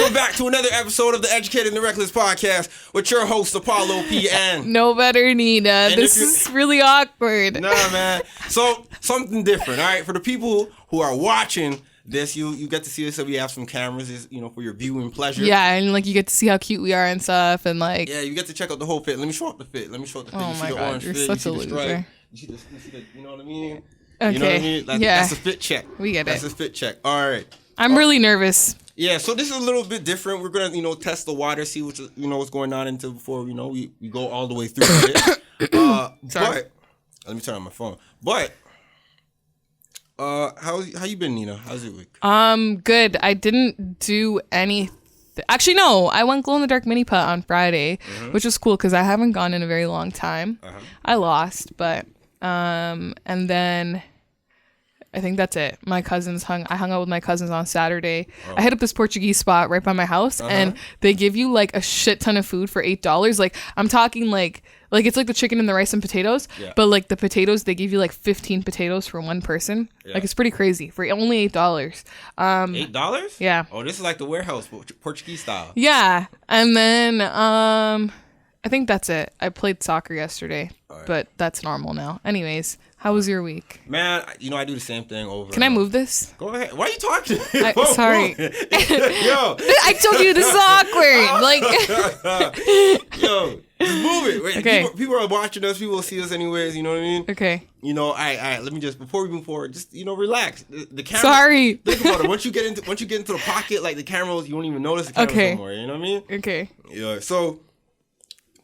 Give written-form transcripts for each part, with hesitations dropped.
Welcome back to another episode of the Educated and the Reckless podcast with your host, Apollo P. and nobetternina. This is really awkward. Nah, man. So, something different, all right? For the people who are watching this, you get to see us. So we have some cameras, for your viewing pleasure. Yeah, and like you get to see how cute we are and stuff, and like you get to check out the whole fit. Let me show up the fit. Oh you see my the God, orange you're fit. such you a see the loser. stripe. You see the, you know what I mean? Okay. You know what I mean? That's a fit check. We get That's it. a fit check. All right. I'm really nervous. Yeah, so this is a little bit different. We're gonna, test the water, see what's going on until before we go all the way through it. But let me turn on my phone. But how you been, Nina? How's your week? Good. I didn't do anything. Actually, no. I went glow in the dark mini putt on Friday, which was cool because I haven't gone in a very long time. I lost, but and then I think that's it. I hung out with my cousins on Saturday. I hit up this Portuguese spot right by my house, and they give you like a shit ton of food for $8. Like I'm talking like it's like the chicken and the rice and potatoes, but like the potatoes, they give you like 15 potatoes for one person. Yeah. Like it's pretty crazy for only $8. $8? Yeah. Oh, this is like the warehouse Portuguese style. Yeah, and then I think that's it. I played soccer yesterday, but that's normal now. Anyways. How was your week? Man, I do the same thing over. Can I move this? Go ahead. Why are you talking? Sorry. Yo. I told you this is awkward. Yo, just move it. Wait, okay. People are watching us. People will see us anyways. You know what I mean? Okay. All right. Let me just, before we move forward, just, relax. The camera. Sorry. Think about it. Once you get into the pocket, like the camera, you won't even notice the camera anymore. You know what I mean? Okay. Yeah. So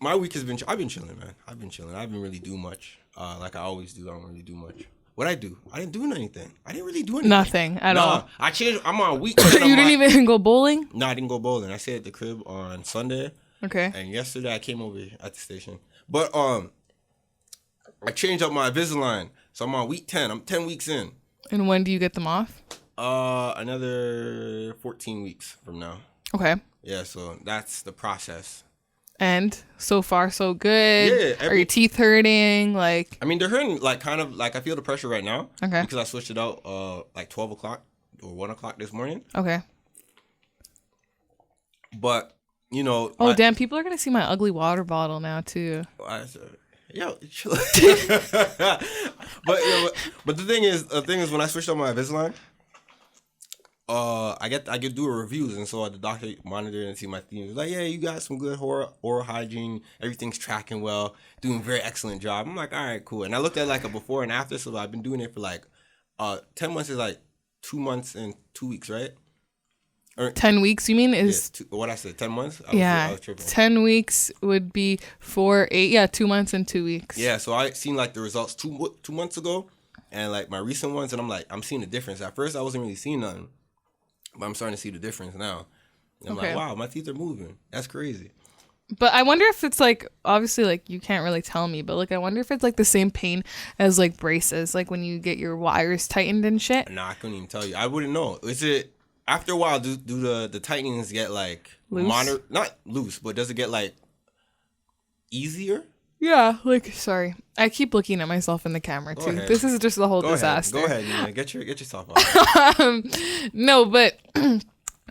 my week I've been chilling, man. I haven't really do much. Like I always do. I don't really do much. What'd I do? I didn't do anything. I didn't really do anything. Nothing at all. I changed. I'm on a week. You didn't even go bowling? No, I didn't go bowling. I stayed at the crib on Sunday. Okay. And yesterday I came over at the station. But I changed up my Invisalign. So I'm on week 10. I'm 10 weeks in. And when do you get them off? Another 14 weeks from now. Okay. Yeah, so that's the process. And so far so good. Yeah. Are your teeth hurting? Like, I mean, they're hurting. Like kind of like I feel the pressure right now. Okay. Because I switched it out like 12 o'clock or 1 o'clock this morning. Okay. But damn! People are gonna see my ugly water bottle now too. Yo, chill. but the thing is when I switched on my Invisalign, I get do reviews, and so the doctor monitored and see my team. He's like, yeah, you got some good oral hygiene. Everything's tracking well, doing a very excellent job. I'm like, all right, cool. And I looked at like a before and after, so I've been doing it for like 10 months is like 2 months and 2 weeks, right? 10 weeks, you mean? Is what I said, 10 months? I was 10 weeks would be 4, 8. Yeah, 2 months and 2 weeks. Yeah, so I seen like the results 2 months ago, and like my recent ones, and I'm seeing the difference. At first, I wasn't really seeing nothing, but I'm starting to see the difference now. And I'm like, wow, my teeth are moving. That's crazy. But I wonder if it's like, obviously, like you can't really tell me, but like I wonder if it's like the same pain as like braces, like when you get your wires tightened and shit. Nah, I couldn't even tell you. I wouldn't know. Is it? After a while, do the tightenings get like loose? Not loose, but does it get like easier? Yeah, like sorry, I keep looking at myself in the camera too. Ahead. This is just the whole disaster. Go ahead, Nina. Get yourself off. No, but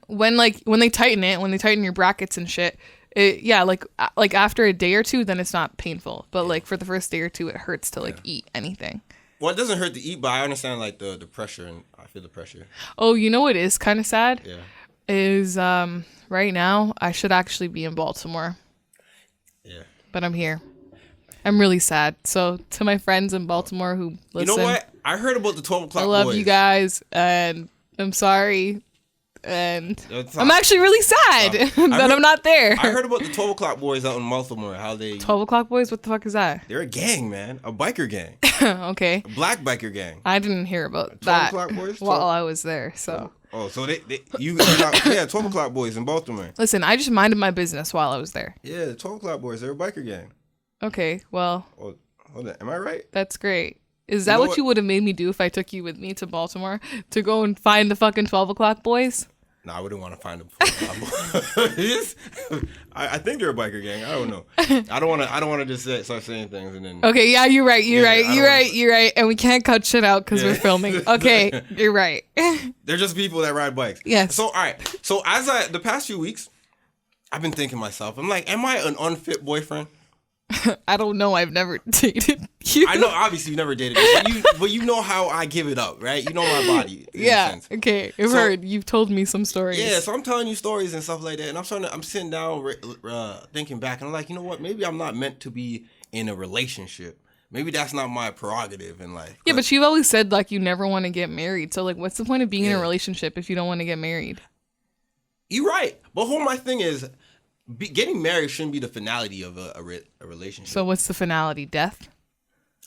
when they tighten your brackets and shit, like after a day or two, then it's not painful. But like for the first day or two, it hurts to like eat anything. Well, it doesn't hurt to eat, but I understand like the pressure, and I feel the pressure. Oh, you know what is kind of sad? Yeah. Is right now I should actually be in Baltimore. Yeah. But I'm here. I'm really sad. So to my friends in Baltimore who listen. You know what? I heard about the 12 o'clock I love boys. you guys, and I'm sorry. And I'm actually really sad that I'm not there. I heard about the 12 o'clock boys out in Baltimore. How they 12 o'clock boys? What the fuck is that? They're a gang, man. A biker gang. Okay. A black biker gang. I didn't hear about 12 that o'clock boys? while I was there. So. So you got 12 o'clock boys in Baltimore. Listen, I just minded my business while I was there. Yeah, the 12 o'clock boys. They're a biker gang. Okay, well. Oh, hold on. Am I right? That's great. Is that what you would have made me do if I took you with me to Baltimore to go and find the fucking 12 o'clock boys? No, I wouldn't want to find them. I think they're a biker gang. I don't know. I don't want to just start saying things and then. Okay, yeah, you're right. You're right. And we can't cut shit out because we're filming. Okay, you're right. They're just people that ride bikes. Yes. So all right. So the past few weeks, I've been thinking to myself, I'm like, am I an unfit boyfriend? I don't know. I've never dated you. I know, obviously, you've never dated me, but you know how I give it up, right? You know my body. Yeah. Okay. I've heard. You've told me some stories. Yeah. So I'm telling you stories and stuff like that, and I'm sitting down, thinking back, and I'm like, you know what? Maybe I'm not meant to be in a relationship. Maybe that's not my prerogative in life. Yeah, but you've always said like you never want to get married. So like, what's the point of being in a relationship if you don't want to get married? You're right. But my thing is, getting married shouldn't be the finality of a relationship. So what's the finality? Death?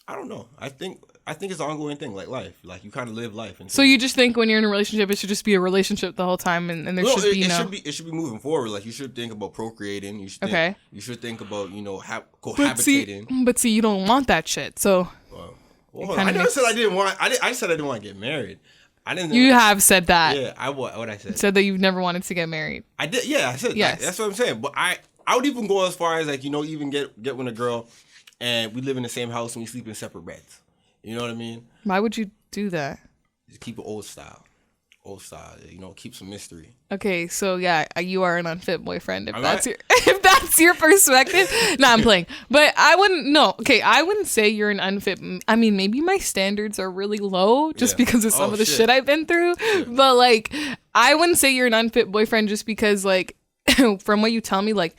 I don't know. I think it's an ongoing thing, like life. Like you kind of live life. So you just think when you're in a relationship, it should just be a relationship the whole time, and there should be no. It should be moving forward. Like you should think about procreating. You should think about cohabitating. But see, you don't want that shit. So. Well, I never said I didn't want. I said I didn't want to get married. I didn't. You have said that. Yeah, what I said. Said that you've never wanted to get married. I did. Yeah, I said. Yes. That's what I'm saying. But I would even go as far as like even get with a girl, and we live in the same house and we sleep in separate beds. You know what I mean? Why would you do that? Just keep it old style. Keep some mystery. Okay, so yeah, you are an unfit boyfriend if that's your perspective. No, I'm playing. But I wouldn't say you're an unfit. I mean, maybe my standards are really low just because of some of the shit I've been through. Yeah. But like, I wouldn't say you're an unfit boyfriend just because like, from what you tell me, like,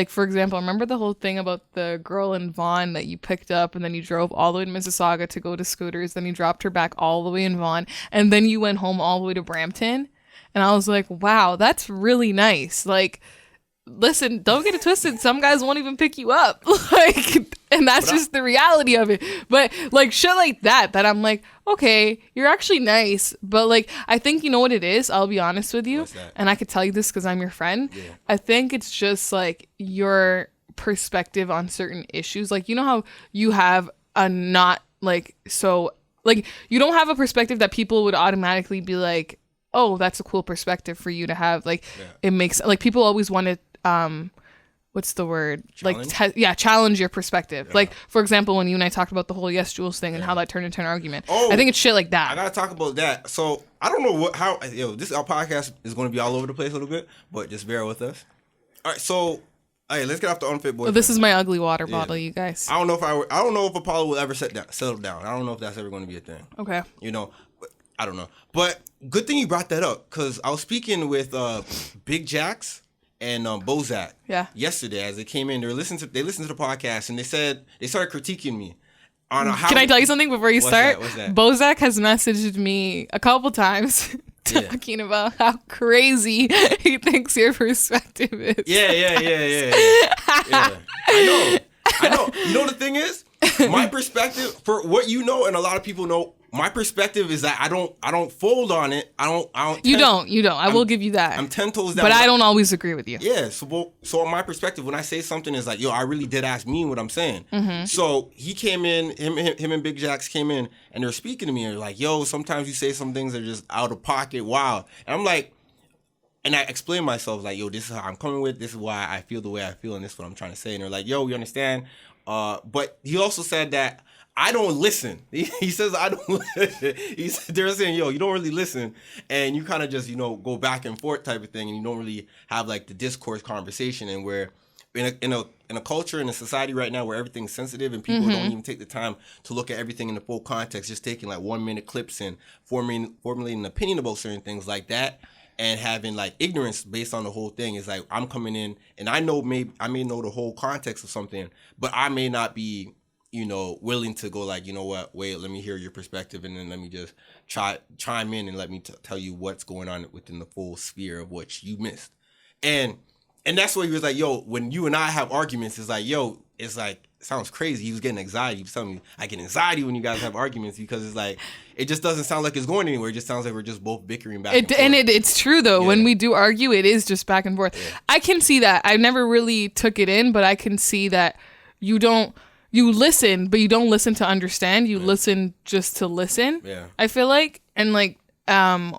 for example, remember the whole thing about the girl in Vaughan that you picked up and then you drove all the way to Mississauga to go to Scooters, then you dropped her back all the way in Vaughan, and then you went home all the way to Brampton? And I was like, wow, that's really nice. Like, listen, don't get it twisted. Some guys won't even pick you up. And that's just the reality of it. But like shit like that I'm like, okay, you're actually nice. But like, I think you know what it is? I'll be honest with you. And I could tell you this because I'm your friend. Yeah. I think it's just like your perspective on certain issues. Like, you know how you have a not like, so like, you don't have a perspective that people would automatically be like, oh, that's a cool perspective for you to have. Like, it makes, like, people always want to, what's the word? Challenge? Like, challenge your perspective. Yeah. Like, for example, when you and I talked about the whole Yes Jules thing and how that turned into an argument. I think it's shit like that. I gotta talk about that. So, I don't know our podcast is going to be all over the place a little bit, but just bear with us. All right, so, hey, let's get off the unfit boyfriend. Well, this is my ugly water bottle, you guys. I don't know if Apollo will ever settle down. I don't know if that's ever going to be a thing. Okay. I don't know. But good thing you brought that up, because I was speaking with Big Jax and Bozak yesterday as they came in. They listened to the podcast, and they started critiquing me on how. Can I tell you something before you start? What's that? Bozak has messaged me a couple times talking about how crazy he thinks your perspective is. Yeah. I know. You know the thing is, my perspective, for what you know and a lot of people know, my perspective is that I don't fold on it. I don't. You don't. I will give you that. I'm 10 toes down. But I don't always agree with you. Yeah. So on my perspective, when I say something, it's like, yo, I really did ask mean what I'm saying. Mm-hmm. So he came in, him and Big Jax came in, and they're speaking to me. And they're like, yo, sometimes you say some things that are just out of pocket, wild. And I'm like, and I explained myself, like, yo, this is how I'm coming with. This is why I feel the way I feel, and this is what I'm trying to say. And they're like, yo, we understand. But he also said that I don't listen. He says I don't listen. They're saying, yo, you don't really listen. And you kind of just, go back and forth type of thing. And you don't really have like the discourse conversation. And where in a culture, in a society right now where everything's sensitive and people don't even take the time to look at everything in the full context, just taking like 1 minute clips and formulating an opinion about certain things like that. And having like ignorance based on the whole thing is like, I'm coming in and I may know the whole context of something, but I may not be, willing to go like, you know what, wait, let me hear your perspective. And then let me just chime in and let me tell you what's going on within the full sphere of what you missed. And that's what he was like, yo, when you and I have arguments, it's like, yo, it's like, it sounds crazy. He was getting anxiety. He was telling me I get anxiety when you guys have arguments because it's like, it just doesn't sound like it's going anywhere. It just sounds like we're just both bickering back and forth. And it's true, though. Yeah. When we do argue, it is just back and forth. Yeah. I can see that. I never really took it in, but I can see that you listen, but you don't listen to understand. You listen just to listen. Yeah. I feel like. And like,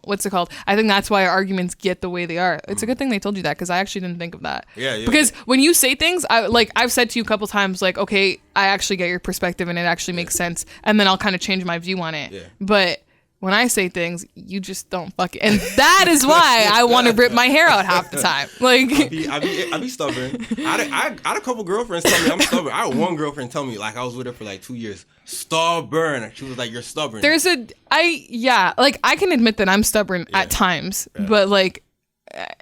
what's it called? I think that's why our arguments get the way they are. It's a good thing they told you that, because I actually didn't think of that. Yeah. Because when you say things, I've said to you a couple times, like, okay, I actually get your perspective and it actually makes sense, and then I'll kind of change my view on it. Yeah. But when I say things, you just don't fuck it. And that is why I want to rip my hair out half the time. Like, I be stubborn. I had a couple girlfriends tell me I'm stubborn. I had one girlfriend tell me, like, I was with her for like 2 years. Stubborn. She was like, you're stubborn. I can admit that I'm stubborn at times, but like, I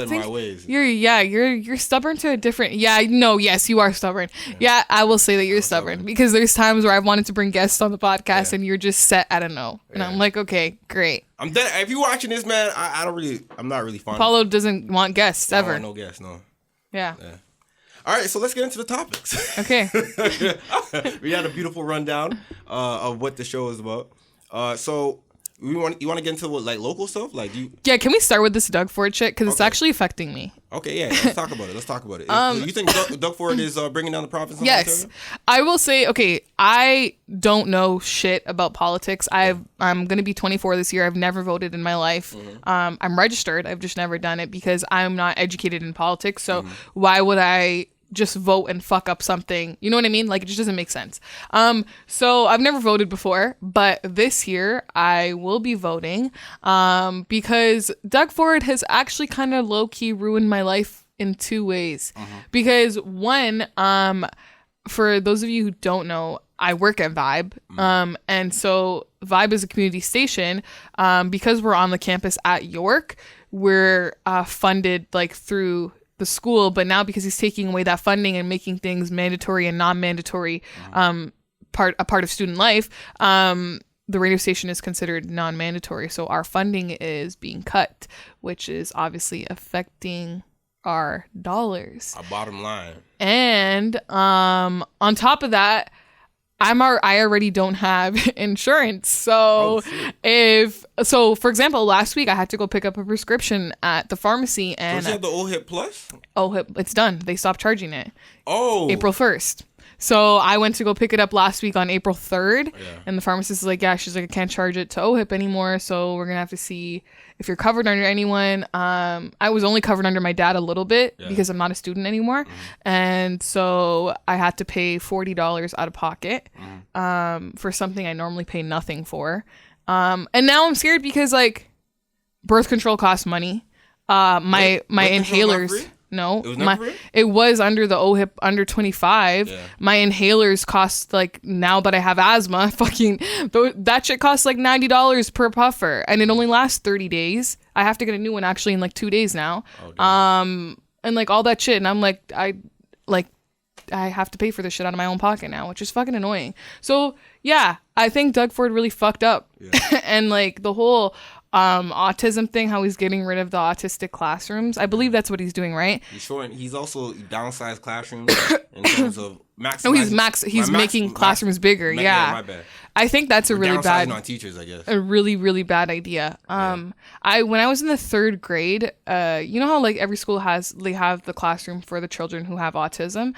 think my ways. You're stubborn to a different. Yes, you are stubborn. Yeah, I will say that you're stubborn, because there's times where I've wanted to bring guests on the podcast and you're just set at a no, and I'm like, okay, great. I'm dead. If you're watching this, man, I'm not really fond. Paulo doesn't want guests ever. I don't want no guests, no. Yeah. All right, so let's get into the topics. Okay. We had a beautiful rundown of what the show is about. So. You want to get into like local stuff? Like, can we start with this Doug Ford shit? Because it's actually affecting me. Okay, yeah, let's talk about it. You think Doug Ford is bringing down the profits? Yes, I will say. Okay, I don't know shit about politics. I'm gonna be 24 this year. I've never voted in my life. Mm-hmm. I'm registered. I've just never done it because I'm not educated in politics. So why would I just vote and fuck up something? You know what I mean? Like, it just doesn't make sense. So I've never voted before, but this year I will be voting because Doug Ford has actually kind of low-key ruined my life in two ways. Because one, for those of you who don't know, I work at Vibe. And so Vibe is a community station. Because we're on the campus at York, we're funded like through the school, but now because he's taking away that funding and making things mandatory and non-mandatory, part of student life, the radio station is considered non-mandatory. So our funding is being cut, which is obviously affecting our dollars, our bottom line. And on top of that, I already don't have insurance. So for example, last week I had to go pick up a prescription at the pharmacy, and so you have the OHIP Plus? OHIP, it's done. They stopped charging it. April 1st. So I went to go pick it up last week on April 3rd, and the pharmacist is like, she's like, I can't charge it to OHIP anymore, so we're going to have to see if you're covered under anyone. I was only covered under my dad a little bit because I'm not a student anymore, and so I had to pay $40 out of pocket for something I normally pay nothing for. And now I'm scared because, like, birth control costs money. My inhalers... No, it was under the OHIP under 25. My inhalers cost, like, now that I have asthma, that shit costs like $90 per puffer, and it only lasts 30 days. I have to get a new one actually in like 2 days now. And like all that shit, and I'm like, I have to pay for this shit out of my own pocket now, which is fucking annoying. So yeah, I think Doug Ford really fucked up, and like the whole autism thing, how he's getting rid of the autistic classrooms. I believe that's what he's doing, right? He's also downsized classrooms in terms of maximizing. He's making classrooms bigger. My bad. I think that's a really bad on teachers, I guess. A really, really bad idea. When I was in the 3rd grade, you know how like every school have the classroom for the children who have autism.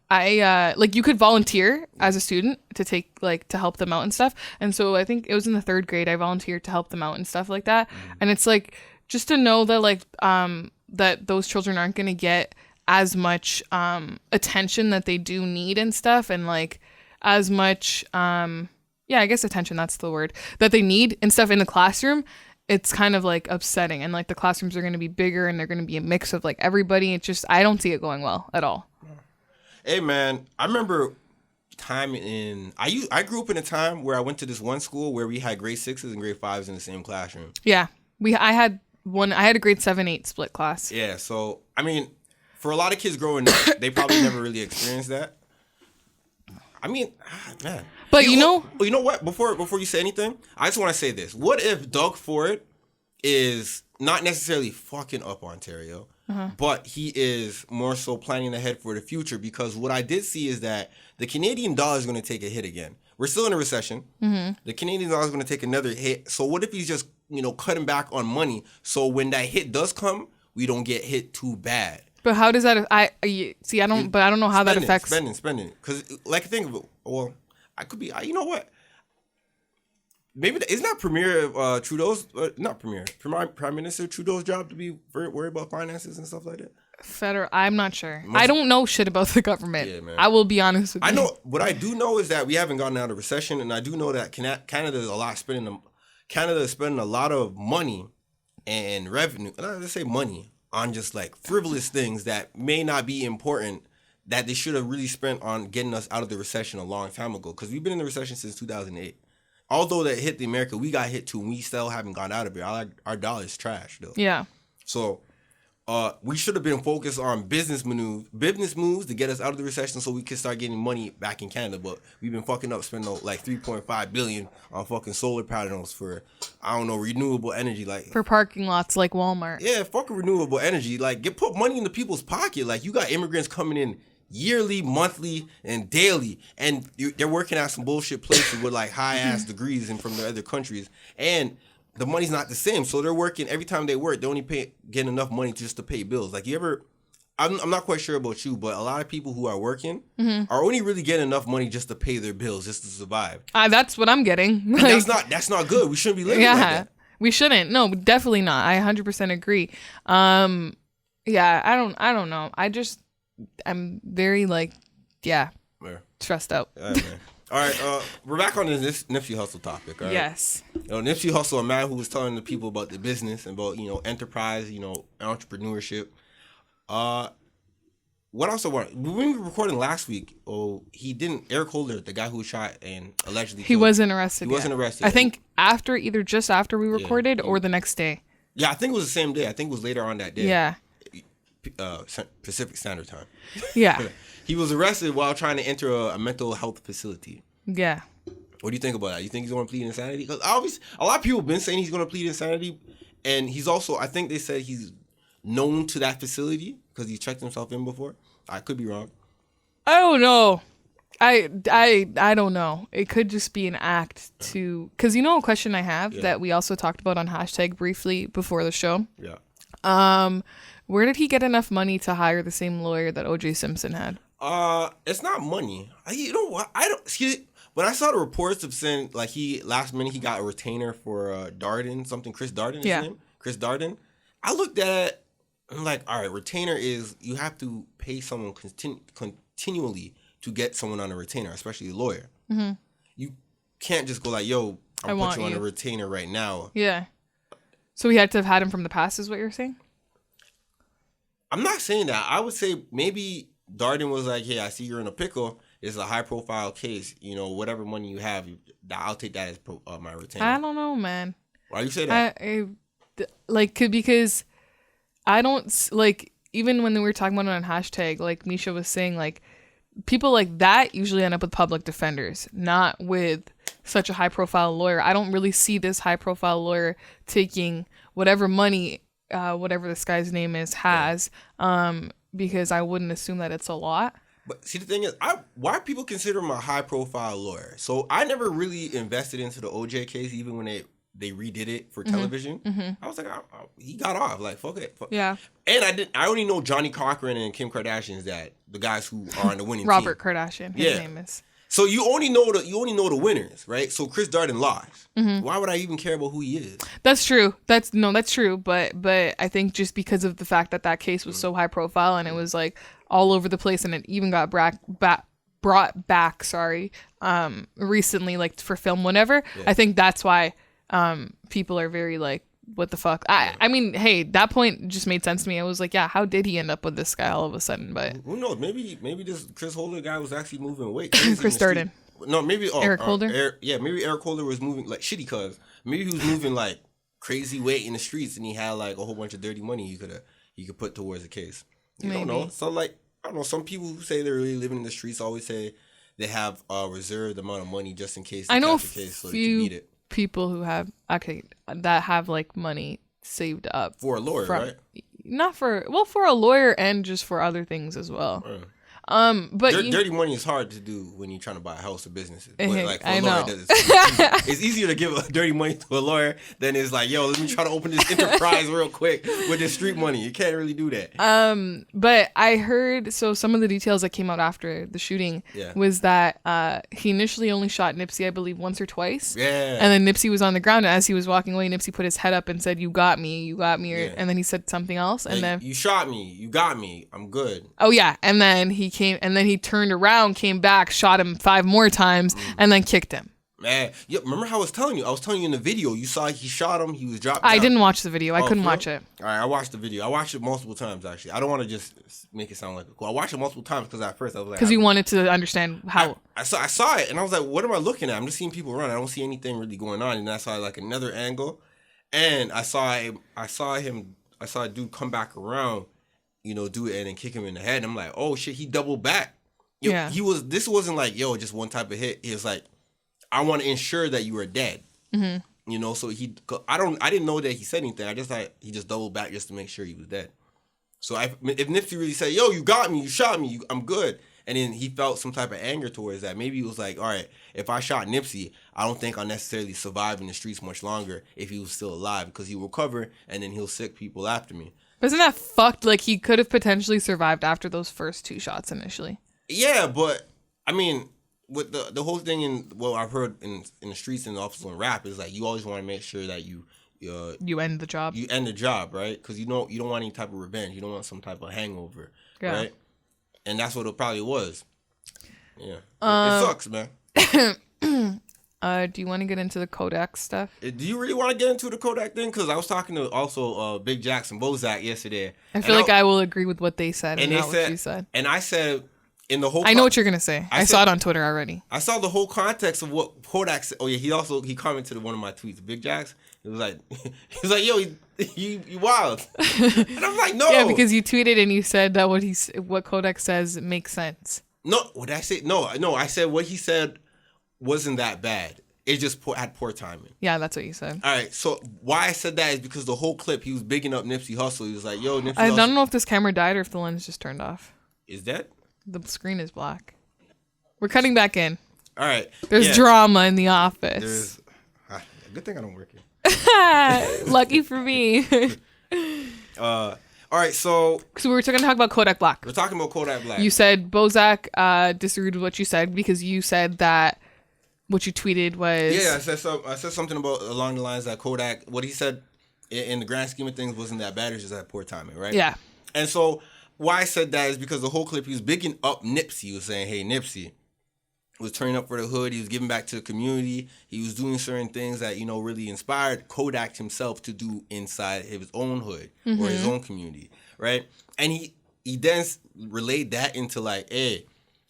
I like you could volunteer as a student to to help them out and stuff. And so I think it was in the 3rd grade I volunteered to help them out and stuff like that. And it's like just to know that like that those children aren't going to get as much attention that they do need and stuff, and like as much I guess attention, that's the word, that they need and stuff in the classroom. It's kind of like upsetting, and like the classrooms are going to be bigger and they're going to be a mix of like everybody. It's just, I don't see it going well at all. Hey man, I remember I grew up in a time where I went to this one school where we had grade 6s and grade 5s in the same classroom. I had a grade 7-8 split class. So I mean, for a lot of kids growing up, they probably never really experienced that. I mean, man. But you know what? Before you say anything, I just want to say this. What if Doug Ford is not necessarily fucking up Ontario, but he is more so planning ahead for the future? Because what I did see is that the Canadian dollar is going to take a hit again. We're still in a recession. The Canadian dollar is going to take another hit. So what if he's just, cutting back on money, so when that hit does come, we don't get hit too bad? But how does that? I don't know how that affects spending. Because like think of it. Well, I could be. You know what? maybe isn't that Premier Trudeau's not Premier Prime Minister Trudeau's job to be worried about finances and stuff like that? Federal, I'm not sure. I don't know shit about the government. Yeah, man. I will be honest with you. I know what I do know is that we haven't gotten out of recession, and I do know that Canada is spending a lot of money and revenue. Let's say money on just like frivolous things that may not be important that they should have really spent on getting us out of the recession a long time ago. Because we've been in the recession since 2008. Although that hit the America, we got hit too, and we still haven't gone out of it. Our dollar is trash though. Yeah. So. We should have been focused on business moves to get us out of the recession so we could start getting money back in Canada. But we've been fucking up spending like $3.5 billion on fucking solar panels for, I don't know, renewable energy. Like for parking lots like Walmart. Yeah, fucking renewable energy. Like put money into people's pocket. Like you got immigrants coming in yearly, monthly, and daily. And they're working at some bullshit places with like high-ass degrees and from the other countries. And the money's not the same, so they're working. Every time they work, they only get enough money just to pay bills. Like I'm not quite sure about you, but a lot of people who are working are only really getting enough money just to pay their bills, just to survive. That's what I'm getting. Like, that's not good. We shouldn't be living like that. We shouldn't. No, definitely not. I 100% agree. Yeah, I don't know. I'm very stressed out. Yeah, man. All right, we're back on this Nipsey Hussle topic. All right? Yes. Nipsey Hussle, a man who was telling the people about the business and about enterprise, entrepreneurship. What else I want? When we were recording last week, he didn't. Eric Holder, the guy who was shot and allegedly he wasn't arrested. He wasn't arrested. I think either just after we recorded or the next day. Yeah, I think it was the same day. I think it was later on that day. Yeah. Pacific Standard Time. Yeah. He was arrested while trying to enter a mental health facility. Yeah. What do you think about that? You think he's going to plead insanity? Because obviously, a lot of people have been saying he's going to plead insanity, and he's also, I think they said he's known to that facility because he checked himself in before. I could be wrong. I don't know. I don't know. It could just be an act to, because a question I have that we also talked about on hashtag briefly before the show. Yeah. Where did he get enough money to hire the same lawyer that O.J. Simpson had? It's not money. You know what? I don't see. When I saw the reports of saying like last minute he got a retainer for Darden, something Chris Darden is his name? Chris Darden. I looked at it, I'm like, all right, retainer is you have to pay someone continually to get someone on a retainer, especially a lawyer. Mm-hmm. You can't just go like, yo, I'll put you on a retainer right now. Yeah. So he had to have had him from the past is what you're saying? I'm not saying that. I would say maybe Darden was like, hey, I see you're in a pickle. It's a high profile case. Whatever money you have, I'll take that as my retainer. I don't know, man. Why you say that? Because I don't, even when we were talking about it on hashtag, like Misha was saying, like, people like that usually end up with public defenders, not with such a high profile lawyer. I don't really see this high profile lawyer taking whatever money whatever this guy's name is has, because I wouldn't assume that it's a lot. But see, the thing is, why people consider him a high profile lawyer? So I never really invested into the OJ case, even when they redid it for television. Mm-hmm. I was like, he got off. Like, fuck it. Yeah. And I only know Johnny Cochran and Kim Kardashian's dad, the guys who are on the winning Robert team. Kardashian, his name is. So you only know the winners, right? So Chris Darden lost. Mm-hmm. Why would I even care about who he is? That's true. That's true. But I think just because of the fact that case was so high profile and it was like all over the place and it even got brought back. Recently, like for film, whatever. Yeah. I think that's why people are very like, what the fuck? I mean, hey, that point just made sense to me. I was like, yeah, how did he end up with this guy all of a sudden? But who knows? Maybe this Chris Holder guy was actually moving weight. Chris Darden. No, maybe Eric Holder. Maybe Eric Holder was moving like shitty cuz. Maybe he was moving like crazy weight in the streets and he had like a whole bunch of dirty money he could put towards the case. You don't know. So like I don't know. Some people who say they're really living in the streets always say they have a reserved amount of money just in case they catch the case so they can beat it. People who have that have like money saved up for a lawyer, right? Not for for a lawyer and just for other things as well. But dirty money is hard to do when you're trying to buy a house or businesses. But like for I a lawyer, know. it's easier to give dirty money to a lawyer than it's like, yo, let me try to open this enterprise real quick with this street money. You can't really do that. But I heard some of the details that came out after the shooting was that he initially only shot Nipsey, I believe, once or twice. Yeah. And then Nipsey was on the ground, and as he was walking away, Nipsey put his head up and said, "You got me," and then he said something else, and then you shot me, you got me, I'm good. Oh yeah, and then he turned around, came back, shot him 5 more times, and then kicked him. Man, yeah, remember how I was telling you? I was telling you in the video. You saw he shot him. He was dropped down. I didn't watch the video. I couldn't watch it. All right, I watched the video. I watched it multiple times, actually. I don't want to just make it sound like cool. I watched it multiple times because at first I was like... Because you wanted to understand how... I saw it, and I was like, what am I looking at? I'm just seeing people run. I don't see anything really going on. And I saw like another angle, and I saw a dude come back around, do it and then kick him in the head. And I'm like, oh shit, he doubled back. This wasn't like, just one type of hit. He was like, I want to ensure that you are dead. Mm-hmm. So I didn't know that he said anything. I just thought he just doubled back just to make sure he was dead. So if Nipsey really said, yo, you got me, you shot me, I'm good. And then he felt some type of anger towards that. Maybe he was like, all right, if I shot Nipsey, I don't think I'll necessarily survive in the streets much longer if he was still alive, because he'll recover and then he'll sick people after me. But isn't that fucked? Like, he could have potentially survived after those first 2 shots initially. Yeah, but I mean, with the whole thing in what I've heard in the streets and also in rap is like, you always want to make sure that you end the job. You end the job, right? Because you don't want any type of revenge. You don't want some type of hangover, right? And that's what it probably was. Yeah, it sucks, man. Do you want to get into the Kodak stuff? Do you really want to get into the Kodak thing? Because I was talking to also Big Jackson Bozak yesterday. I feel like I will agree with what they said and not what you said. And I said, in the whole... I know what you're going to say. I saw it on Twitter already. I saw the whole context of what Kodak said. Oh, yeah, he commented on one of my tweets. Big Jackson, he was like, yo, you wild. And I'm like, no. Yeah, because you tweeted and you said that what Kodak says makes sense. No, what I say? No, I said what he said wasn't that bad. It just had poor timing. Yeah, that's what you said. All right, so why I said that is because the whole clip, he was bigging up Nipsey Hussle. He was like, yo, Nipsey Hussle. I don't know if this camera died or if the lens just turned off. Is that? The screen is black. We're cutting back in. All right. There's drama in the office. Good thing I don't work here. Lucky for me. All right, so we were going to talk about Kodak Black. We're talking about Kodak Black. You said Bozak disagreed with what you said because you said that what you tweeted was... Yeah, I said something about along the lines that Kodak, what he said in the grand scheme of things wasn't that bad. It just had poor timing, right? Yeah. And so why I said that is because the whole clip, he was bigging up Nipsey. He was saying, hey, Nipsey was turning up for the hood. He was giving back to the community. He was doing certain things that, really inspired Kodak himself to do inside his own hood or his own community, right? And he then relayed that into like, hey,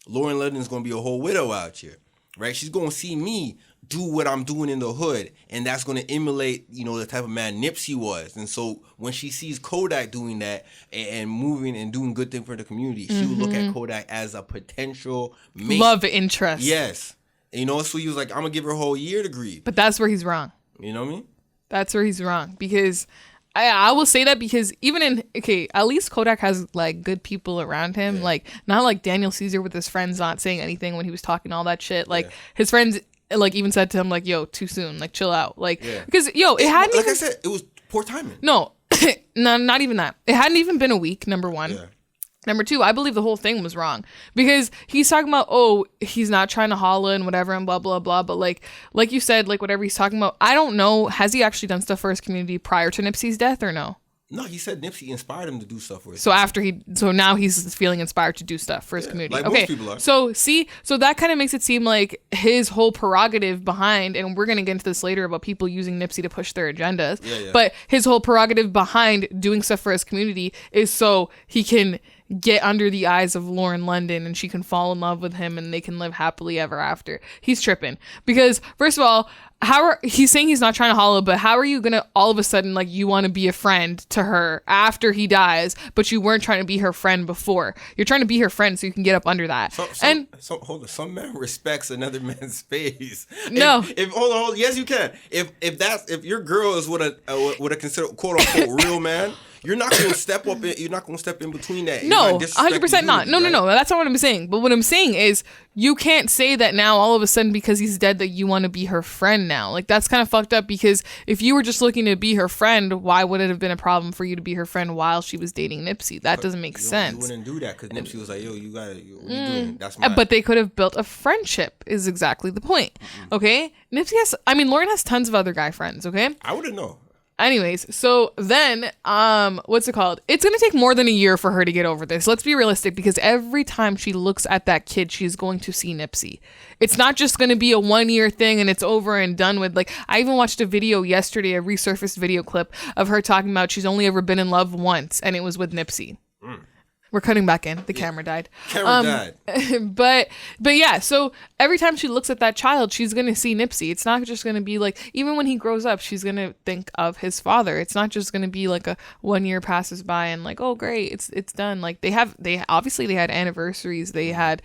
Lauren London's going to be a whole widow out here, right? She's going to see me do what I'm doing in the hood, and that's going to emulate, the type of man Nipsey was. And so when she sees Kodak doing that and moving and doing good things for the community, she will look at Kodak as a potential mate. Love interest. Yes. So he was like, I'm going to give her a whole year to grieve. But that's where he's wrong. You know what I mean? That's where he's wrong, because I will say that because even at least Kodak has like good people around him, like not like Daniel Caesar with his friends not saying anything when he was talking all that shit. Like his friends like even said to him like, yo, too soon, like chill out, like because it hadn't like I said, it was poor timing. No, not even that. It hadn't even been a week. Number one. Yeah. Number two, I believe the whole thing was wrong because he's talking about, he's not trying to holla and whatever and blah, blah, blah. But like you said, like whatever he's talking about, I don't know. Has he actually done stuff for his community prior to Nipsey's death or no? No, he said Nipsey inspired him to do stuff for his community. So now he's feeling inspired to do stuff for his community. Like most people are. So that kind of makes it seem like his whole prerogative behind, and we're going to get into this later about people using Nipsey to push their agendas. Yeah. But his whole prerogative behind doing stuff for his community is so he can get under the eyes of Lauren London and she can fall in love with him and they can live happily ever after. He's tripping because first of all, he's saying he's not trying to hollow, but how are you gonna all of a sudden like you want to be a friend to her after he dies, but you weren't trying to be her friend before? You're trying to be her friend so you can get up under that. Hold on, some man respects another man's space. No, hold on, yes you can. If your girl is what a considered quote unquote real man. You're not going to step up. You're not going to step in between that. No, 100% not. No. That's not what I'm saying. But what I'm saying is, you can't say that now all of a sudden because he's dead that you want to be her friend now. Like that's kind of fucked up. Because if you were just looking to be her friend, why would it have been a problem for you to be her friend while she was dating Nipsey? That doesn't make sense. You wouldn't do that because Nipsey was like, "Yo, you got it. What you doing?" That's my. But they could have built a friendship. Is exactly the point. Okay, Nipsey has. I mean, Lauren has tons of other guy friends. Okay, I wouldn't know. Anyways, so then, what's it called? It's going to take more than a year for her to get over this. Let's be realistic, because every time she looks at that kid, she's going to see Nipsey. It's not just going to be a 1 year thing and it's over and done with. Like, I even watched a video yesterday, a resurfaced video clip of her talking about she's only ever been in love once, and it was with Nipsey. We're cutting back in. The camera died. But yeah, so every time she looks at that child, she's going to see Nipsey. It's not just going to be like, even when he grows up, she's going to think of his father. It's not just going to be like a 1 year passes by and like, oh great, it's done. Like they obviously had anniversaries. They had,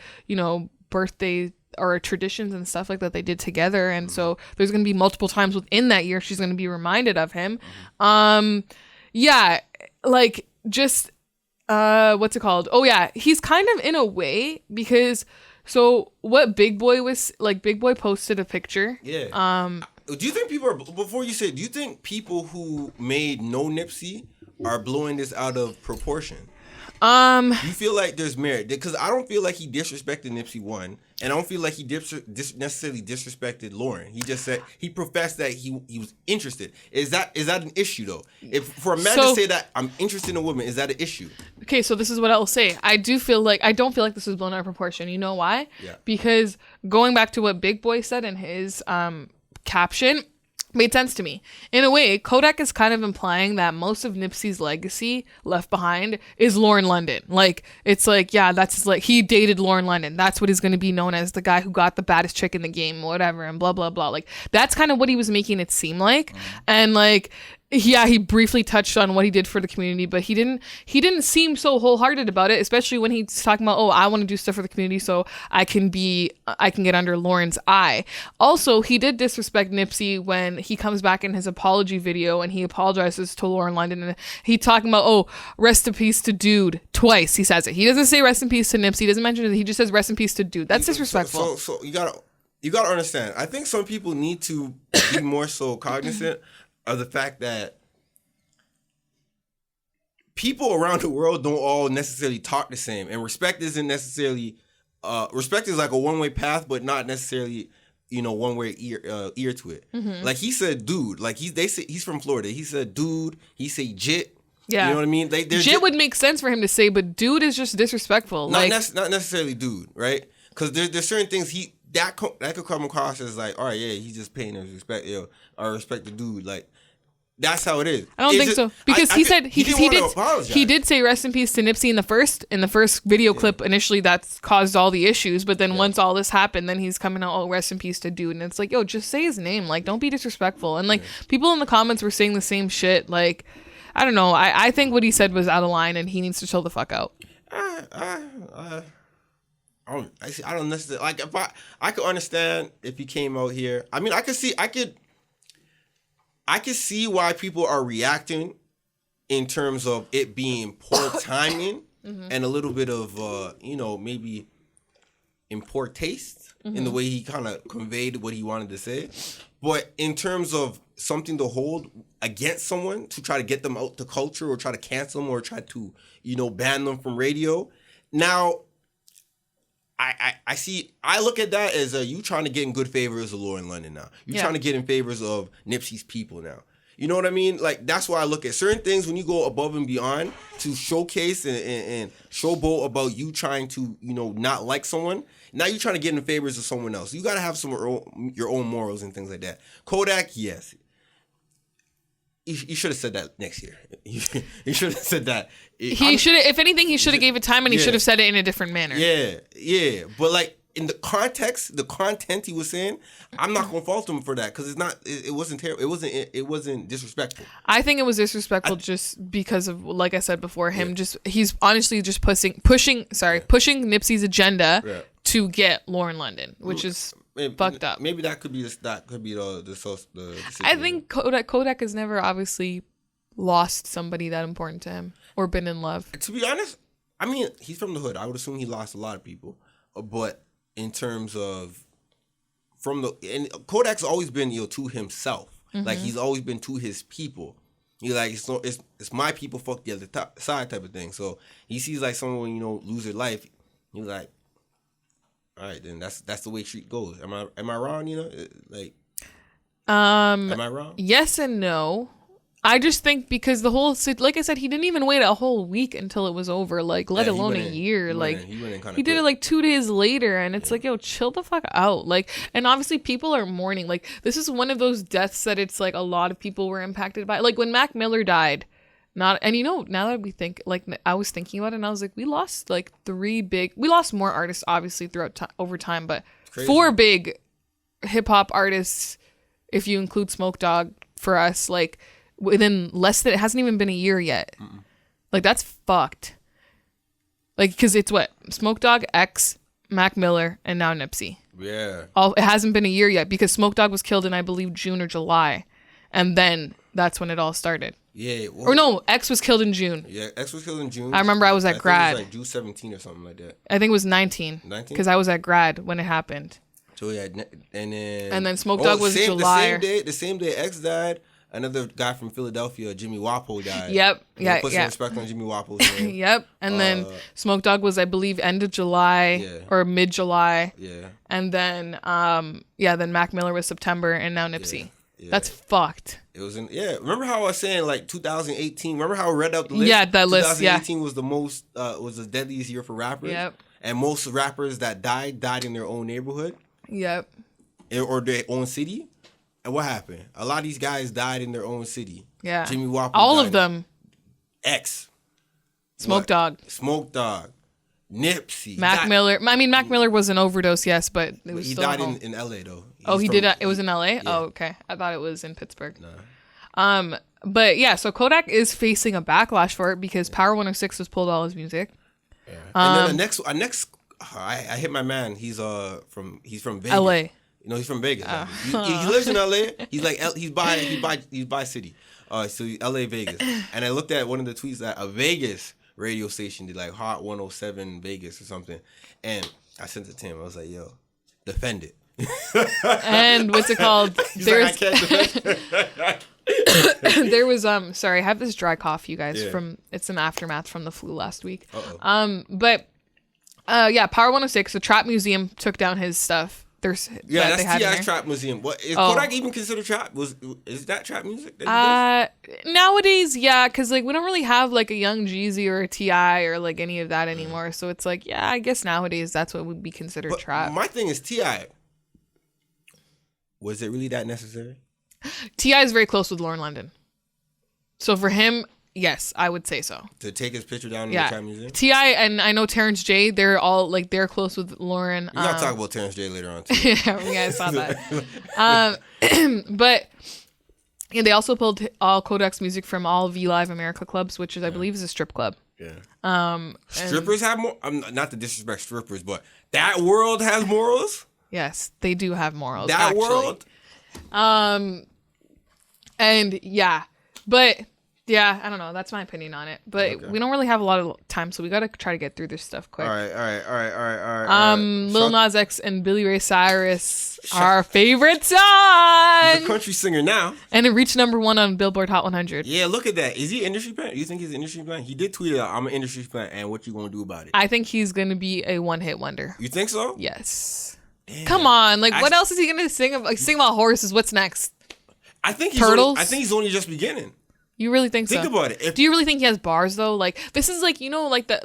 birthday or traditions and stuff like that they did together. And so there's going to be multiple times within that year she's going to be reminded of him. Yeah, like just... what's it called? Oh yeah, he's kind of in a way, because so what Big Boy posted a picture. Yeah. Do you think people are, before you say, do you think people who made no Nipsey are blowing this out of proportion? You feel like there's merit? Because I don't feel like he disrespected Nipsey one, and I don't feel like he necessarily disrespected Lauren. He just said, he professed that he was interested. Is that an issue though? If for a man to say that I'm interested in a woman, is that an issue? Okay, so this is what I'll say. I don't feel like this was blown out of proportion. You know why? Yeah. Because going back to what Big Boy said in his caption, made sense to me. In a way, Kodak is kind of implying that most of Nipsey's legacy left behind is Lauren London. Like, it's like, yeah, that's like, he dated Lauren London. That's what he's going to be known as, the guy who got the baddest chick in the game, whatever, and blah, blah, blah. Like, that's kind of what he was making it seem like. And like, yeah, he briefly touched on what he did for the community, but he didn't seem so wholehearted about it, especially when he's talking about, oh, I want to do stuff for the community so I can get under Lauren's eye. Also, he did disrespect Nipsey when he comes back in his apology video and he apologizes to Lauren London, and he talking about, oh, rest in peace to Dude, twice. He says it. He doesn't say rest in peace to Nipsey. He doesn't mention it. He just says rest in peace to Dude. That's disrespectful. So you gotta understand. I think some people need to be more so cognizant of the fact that people around the world don't all necessarily talk the same, and respect isn't necessarily respect is like a one-way path, but not necessarily one-way ear to it. Mm-hmm. Like he said, dude. Like they say he's from Florida. He said, dude. He say jit. Yeah, you know what I mean. Jit would make sense for him to say, but dude is just disrespectful. Not necessarily dude, right? Because there's certain things that could come across as like, all right, yeah, he's just paying his respect. I respect the dude. Like, that's how it is. I don't think so, because he did say rest in peace to Nipsey in the first video clip initially. That's caused all the issues, but then once all this happened, then he's coming out, oh, rest in peace to Dude, and it's like, yo, just say his name. Like, don't be disrespectful. And like people in the comments were saying the same shit. Like, I don't know. I think what he said was out of line, and he needs to chill the fuck out. I don't necessarily like. If I could understand if he came out here. I mean, I could see why people are reacting in terms of it being poor timing and a little bit of maybe in poor taste in the way he kind of conveyed what he wanted to say. But in terms of something to hold against someone to try to get them out the culture or try to cancel them or try to ban them from radio. Now, I look at that as you trying to get in good favors of Lauren London now. You're trying to get in favors of Nipsey's people now. You know what I mean? Like, that's why I look at certain things when you go above and beyond to showcase and showboat about you trying to, not like someone. Now you're trying to get in favors of someone else. You got to have some your own morals and things like that. Kodak, yes. You should have said that next year. You should have said that. If anything, he should have gave it time, and he should have said it in a different manner. Yeah. But like, in the context, the content he was saying, I'm not gonna fault him for that because it's not. It wasn't terrible. It wasn't disrespectful. I think it was disrespectful just because of, like I said before, him he's honestly just pushing Nipsey's agenda to get Lauren London, which is fucked up. Maybe that could be the I think Kodak has never obviously lost somebody that important to him or been in love. To be honest, I mean, he's from the hood. I would assume he lost a lot of people, but in terms of and Kodak's always been to himself. Mm-hmm. Like he's always been to his people. He's like it's my people, fuck the other side type of thing. So he sees like someone lose their life. He's like, all right, then that's the way street goes. Am I wrong? Like, am I wrong? Yes and no. I just think because like I said, he didn't even wait a whole week until it was over, like, let alone a year. He did it like 2 days later, and it's like, yo, chill the fuck out. Like, and obviously people are mourning. Like, this is one of those deaths that it's like a lot of people were impacted by. Like when Mac Miller died, now that we think, like, I was thinking about it, and I was like, we lost like we lost more artists obviously throughout over time, but 4 big hip hop artists, if you include Smoke Dogg, for us, like, within it hasn't even been a year yet. Mm-mm. Like, that's fucked. Like, because it's what? Smoke Dogg, X, Mac Miller, and now Nipsey. Yeah. It hasn't been a year yet because Smoke Dogg was killed in, I believe, June or July. And then that's when it all started. Yeah. Well, or no, X was killed in June. Yeah, X was killed in June. I remember I was at grad. It was like June 17 or something like that. I think it was 19. 19? Because I was at grad when it happened. So yeah, and then Smoke Dogg was July. The same day X died. Another guy from Philadelphia, Jimmy Wapo, died. Yep. Yeah. Put some respect on Jimmy Wapo's name. Yep. And then Smoke Dogg was, I believe, end of July or mid July. Yeah. And then, then Mac Miller was September, and now Nipsey. Yeah. That's fucked. It was remember how I was saying like 2018? Remember how I read up the list? Yeah, that list. 2018 was the deadliest year for rappers. Yep. And most rappers that died in their own neighborhood. Yep. Or their own city. And what happened? A lot of these guys died in their own city. Yeah. Jimmy Wapo. All of them. X. Smoke Dogg. Nipsey. Mac Miller. I mean, Mac Miller was an overdose, yes, but it was he still died in L.A. though. He did. It was in L.A.? Yeah. Oh, okay. I thought it was in Pittsburgh. Nah. But yeah, so Kodak is facing a backlash for it because Power 106 was pulled all his music. Yeah. And then the next, I hit my man. He's from Vegas. L.A. He's from Vegas. He lives in LA. He's like he's by city. So LA, Vegas. And I looked at one of the tweets that a Vegas radio station did, like Hot 107 Vegas or something. And I sent it to him. I was like, yo, defend it. And what's it called? There's like, I can't defend it. There was sorry, I have this dry cough, you guys, it's an aftermath from the flu last week. Uh-oh. But Power 106, the Trap Museum took down his stuff. That's T.I.'s Trap Museum. What is Kodak even considered trap? Is that trap music? Nowadays, yeah, because like we don't really have like a Young Jeezy or a T.I. or like any of that anymore. So it's like, yeah, I guess nowadays that's what would be considered trap. My thing is T.I. Was it really that necessary? T.I. is very close with Lauren London, so for him, yes, I would say so. To take his picture down in the Trap Museum? T.I. and I know Terrence J, they're all like, they're close with Lauren. We're going to talk about Terrence J later on too. I saw that. But they also pulled all Kodak's music from all V Live America clubs, which is, I believe, is a strip club. Yeah. Strippers have more, not to disrespect strippers, but that world has morals? Yes, they do have morals. That world? And yeah, but... yeah, I don't know. That's my opinion on it. But we don't really have a lot of time, so we got to try to get through this stuff quick. All right. Lil Nas X and Billy Ray Cyrus, our favorite song. He's a country singer now. And it reached #1 on Billboard Hot 100. Yeah, look at that. Is he an industry plant? You think he's an industry plant? He did tweet it out, I'm an industry plant, and what you going to do about it? I think he's going to be a one-hit wonder. You think so? Yes. Damn. Come on. Like, what else is he going to sing? Like, sing about horses. What's next? I think Turtles? I think he's only just beginning. You really think so? Think about it. Do you really think he has bars though? Like this is like,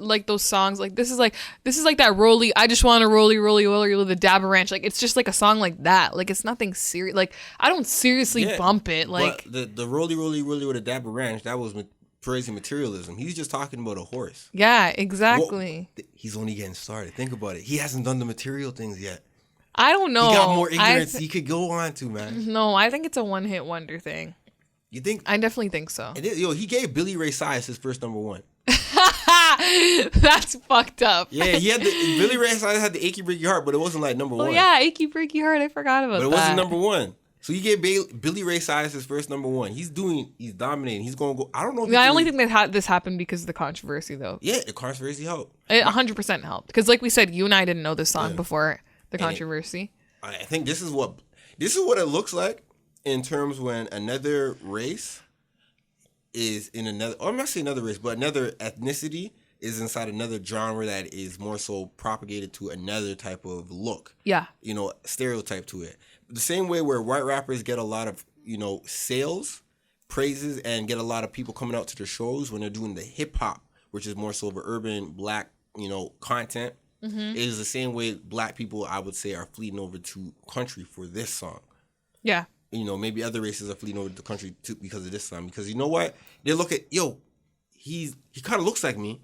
like those songs. Like this is like that rolly. I just want to rolly with the Dabba Ranch. Like it's just like a song like that. Like it's nothing serious. Like I don't seriously bump it. Like but the rolly with the Dabba Ranch. That was praising materialism. He's just talking about a horse. Yeah, exactly. Well, he's only getting started. Think about it. He hasn't done the material things yet. I don't know. He got more ignorance he could go on to, man. No, I think it's a one-hit wonder thing. You think? I definitely think so. He gave Billy Ray Cyrus his first number one. That's fucked up. Yeah, Billy Ray Cyrus had the Achy Breaky Heart, but it wasn't like number one. Yeah, Achy Breaky Heart. I forgot about that. But it wasn't number one. So he gave Billy Ray Cyrus his first number one. He's dominating. He's going to go. I don't know. I only think that this happened because of the controversy, though. Yeah, the controversy helped. It 100% helped. Because like we said, you and I didn't know this song before the controversy. I think this is what it looks like in terms when another race is in another, or I'm not saying another race, but another ethnicity is inside another genre that is more so propagated to another type of look. Yeah. Stereotype to it. The same way where white rappers get a lot of, sales, praises, and get a lot of people coming out to their shows when they're doing the hip hop, which is more so of urban black, content. Mm-hmm. It is the same way black people, I would say, are fleeting over to country for this song. Yeah. Maybe other races are fleeting over to the country too because of this song. Because you know what? They look at, he kind of looks like me.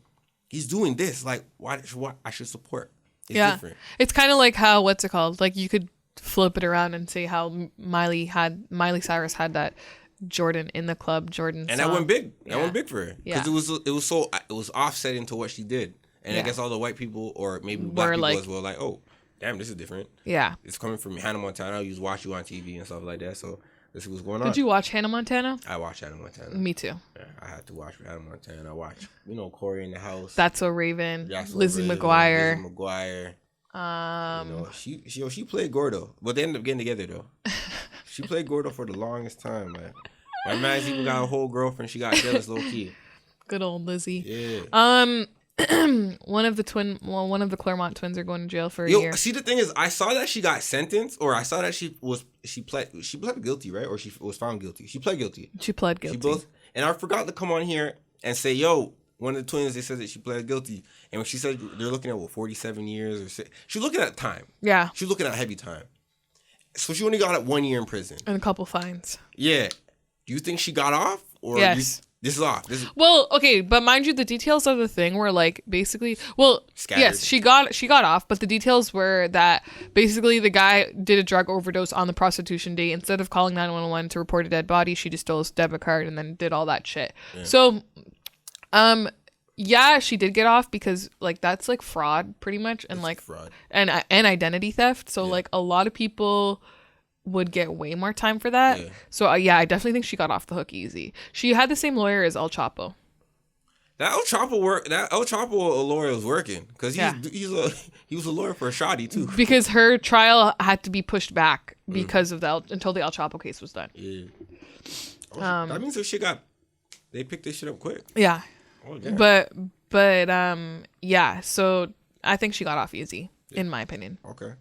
He's doing this. Like, why I should support. It's different. It's kind of like how, what's it called? Like, you could flip it around and say how Miley Cyrus had that Jordan in the club Jordan and song. That went big. That went big for her. Yeah. Because it was offsetting to what she did. And I guess all the white people, or maybe black people as well, like, oh, damn, this is different. Yeah. It's coming from Hannah Montana. I used to watch you on TV and stuff like that. So this is what's going on. Did you watch Hannah Montana? I watched Hannah Montana. Me too. Yeah, I had to watch Hannah Montana. I watched, Corey in the House. That's So Raven. Lizzie McGuire. She played Gordo, but they ended up getting together though. She played Gordo for the longest time, man. My man's even got a whole girlfriend. She got jealous, low key. Good old Lizzie. Yeah. One of the Clermont twins are going to jail for a year. See, the thing is, I saw that she got sentenced, or I saw that she pled guilty, right? Or she was found guilty. She pled guilty. And I forgot to come on here and say, one of the twins, they said that she pled guilty. And when she said they're looking at 47 years or she's looking at time. Yeah. She's looking at heavy time. So she only got 1 year in prison. And a couple fines. Yeah. Do you think she got off? Or yes. This is off. Well, okay, but mind you, the details of the thing were like basically, scattered. Yes, she got off, but the details were that basically the guy did a drug overdose on the prostitution date. Instead of calling 911 to report a dead body, she just stole his debit card and then did all that shit. Yeah. So, she did get off because like that's like fraud pretty much, and like fraud and identity theft. So like a lot of people would get way more time for that. Yeah. So I definitely think she got off the hook easy. She had the same lawyer as El Chapo. That El Chapo lawyer was working because he was a lawyer for a shotty too. Because her trial had to be pushed back because of until the El Chapo case was done. Yeah. That means they picked this shit up quick. Yeah. Oh, but so I think she got off easy in my opinion. Okay.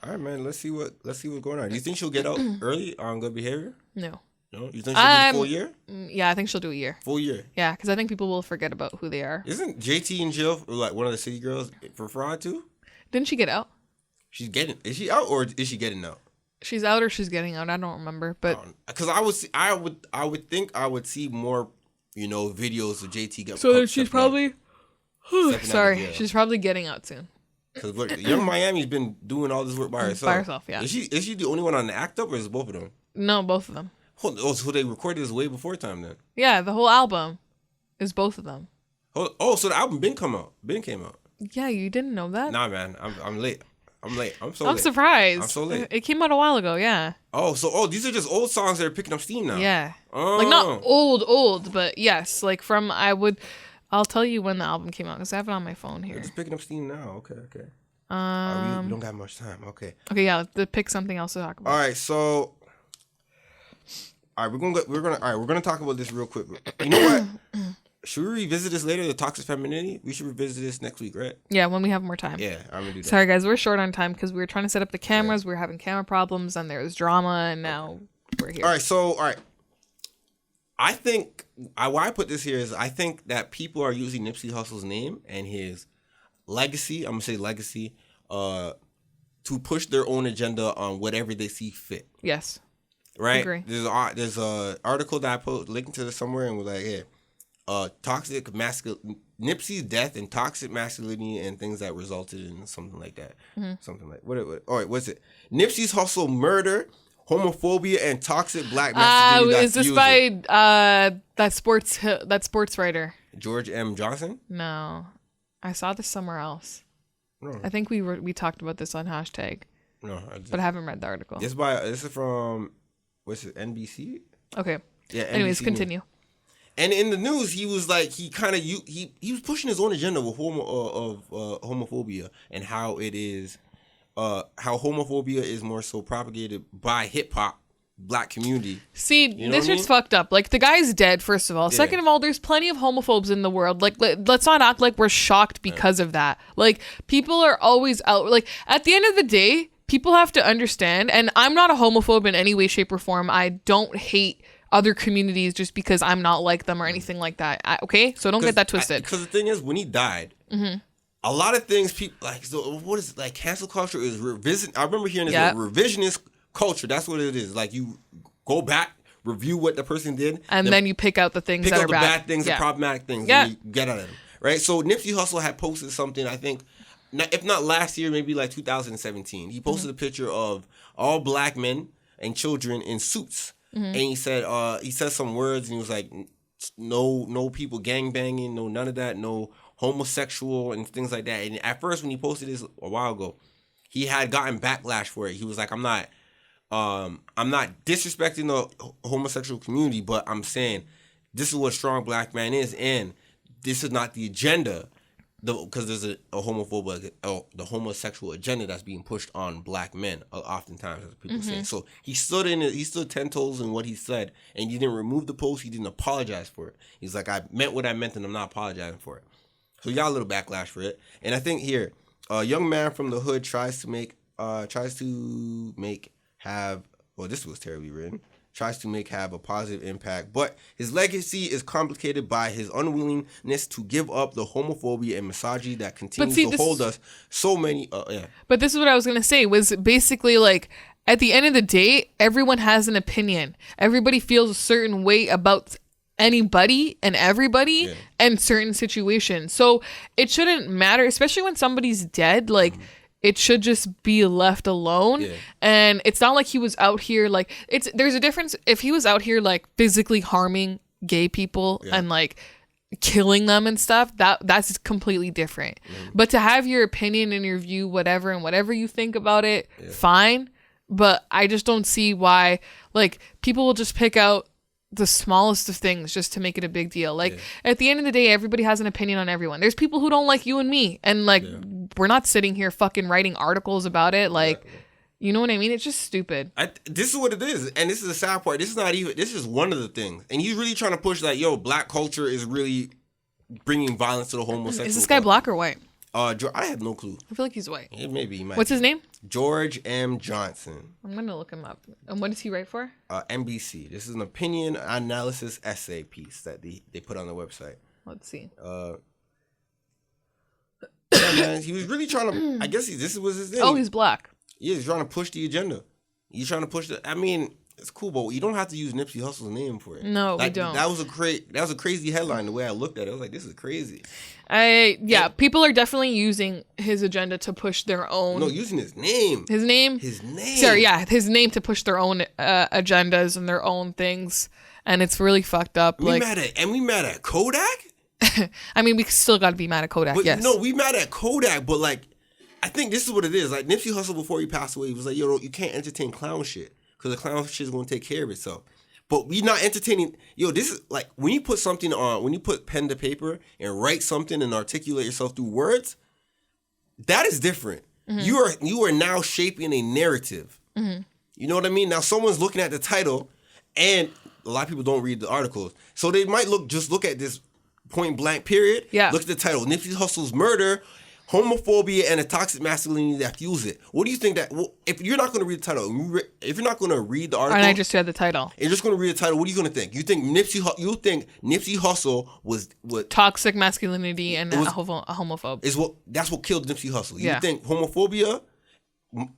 All right, man. Let's see what's going on. Do you think she'll get out early on good behavior? No. No? You think she'll do a full year? Yeah, I think she'll do a year. Full year? Yeah, because I think people will forget about who they are. Isn't JT in jail for like one of the city girls for fraud too? Didn't she get out? Is she out or is she getting out? She's out or she's getting out. I don't remember, but because I would think I would see more, videos of JT get. So she's probably. She's probably getting out soon. Because look, Young Miami's been doing all this work by herself. By herself, yeah. Is she the only one on the act up, or is it both of them? No, both of them. Oh, so they recorded this way before time then? Yeah, the whole album is both of them. Oh, so the album Ben came out. Yeah, you didn't know that? Nah, man, I'm late. I'm late. I'm surprised. I'm so late. It came out a while ago, yeah. Oh, these are just old songs that are picking up steam now. Yeah. Oh. Like not old, but yes, like I'll tell you when the album came out because I have it on my phone here. It's just picking up steam now. Okay. We don't got much time. Okay. Okay, yeah. Pick something else to talk about. All right, so. All right, we're gonna talk about this real quick. You know what? Should we revisit this later? The toxic femininity. We should revisit this next week, right? Yeah, when we have more time. Yeah, I'm gonna do that. Sorry, guys, we're short on time because we were trying to set up the cameras. Yeah. We were having camera problems, and there was drama, and now we're here. All right. I think why I put this here is I think that people are using Nipsey Hussle's name and his legacy. I'm gonna say legacy, to push their own agenda on whatever they see fit. Yes. Right. Agree. There's a article that I put linked to this somewhere and was like, hey, Nipsey's death and toxic masculinity and things that resulted in something like that. Something like what? All right, what's it? Nipsey's Hussle murder, homophobia, and toxic black masculinity. Is this by that sports writer? George M. Johnson? No, I saw this somewhere else. No. I think we talked about this on hashtag. No, but I haven't read the article. This is from what's it? NBC. Okay. Yeah. Anyways, NBC continue. News. And in the news, he was like, he was pushing his own agenda with homophobia and how it is, how homophobia is more so propagated by hip hop black community. See, this shit's fucked up. Like, the guy's dead, first of all. Yeah. Second of all, there's plenty of homophobes in the world. Like, let's not act like we're shocked because of that. Like, people are always out. Like, at the end of the day, people have to understand, and I'm not a homophobe in any way, shape, or form. I don't hate other communities just because I'm not like them or anything like that. Okay? So don't get that twisted. Because the thing is, when he died, a lot of things people, like, so what is it? Like, cancel culture is revision. I remember hearing this revisionist culture. That's what it is. Like, you go back, review what the person did. And then you pick out the things that are bad. Pick out the bad things, the problematic things, and you get out of them. Right? So Nipsey Hussle had posted something, I think, if not last year, maybe like 2017. He posted a picture of all black men and children in suits. And he said some words, and he was like, no people gangbanging, no none of that, no homosexual and things like that. And at first, when he posted this a while ago, he had gotten backlash for it. He was like, I'm not disrespecting the homosexual community, but I'm saying this is what strong black man is, and this is not the agenda. Because there's a homophobic, the homosexual agenda that's being pushed on black men, oftentimes, as people say. So he stood 10 toes in what he said, and he didn't remove the post. He didn't apologize for it. He's like, I meant what I meant, and I'm not apologizing for it. So he got a little backlash for it. And I think here, a young man from the hood tries to make have a positive impact, but his legacy is complicated by his unwillingness to give up the homophobia and misogyny that continues to hold us so many. But this is what I was gonna say, was basically like, at the end of the day, everyone has an opinion. Everybody feels a certain way about anybody and everybody and certain situations. So it shouldn't matter, especially when somebody's dead. Like. It should just be left alone. Yeah. And it's not like he was out here like, there's a difference if he was out here like physically harming gay people and like killing them and stuff, that's completely different. But to have your opinion and your view, whatever, and whatever you think about it, fine. But I just don't see why, like, people will just pick out the smallest of things just to make it a big deal. Like, at the end of the day, everybody has an opinion on everyone. There's people who don't like you and me, and like we're not sitting here fucking writing articles about it. Like, you know what I mean? It's just stupid. This is what it is, and this is the sad part. This is one of the things, and he's really trying to push that, black culture is really bringing violence to the homosexual. Is this guy black or white? I have no clue. I feel like he's white. Maybe he might. What's his name? George M. Johnson. I'm gonna look him up. And what does he write for? NBC. This is an opinion analysis essay piece that they put on the website. Let's see. Man, he was really trying to. I guess this was his thing. Oh, he's black. Yeah, he's trying to push the agenda. He's trying to push I mean, it's cool, but you don't have to use Nipsey Hussle's name for it. No, we don't. That was a crazy headline. The way I looked at it, I was like, this is crazy. People are definitely using his agenda to push their own. No, using his name. His name. Sorry, his name to push their own agendas and their own things, and it's really fucked up. We mad at Kodak. I mean, we still got to be mad at Kodak. But, yes. No, we mad at Kodak, but like, I think this is what it is. Like, Nipsey Hussle, before he passed away, he was like, you can't entertain clown shit because the clown shit is going to take care of itself. But we not entertaining. This is like, when you put something on, when you put pen to paper and write something and articulate yourself through words, that is different. Mm-hmm. You are now shaping a narrative. Mm-hmm. You know what I mean? Now someone's looking at the title, and a lot of people don't read the articles, so they might look at this point blank period. Yeah. Look at the title: Nipsey Hussle's murder, homophobia, and a toxic masculinity that fuels it. What do you think that? Well, if you're not going to read the title, if you're not going to read the article, and I just read the title, and you're just going to read the title, what are you going to think? You think Nipsey Hussle was what? Toxic masculinity and a homophobe that's what killed Nipsey Hussle. You think homophobia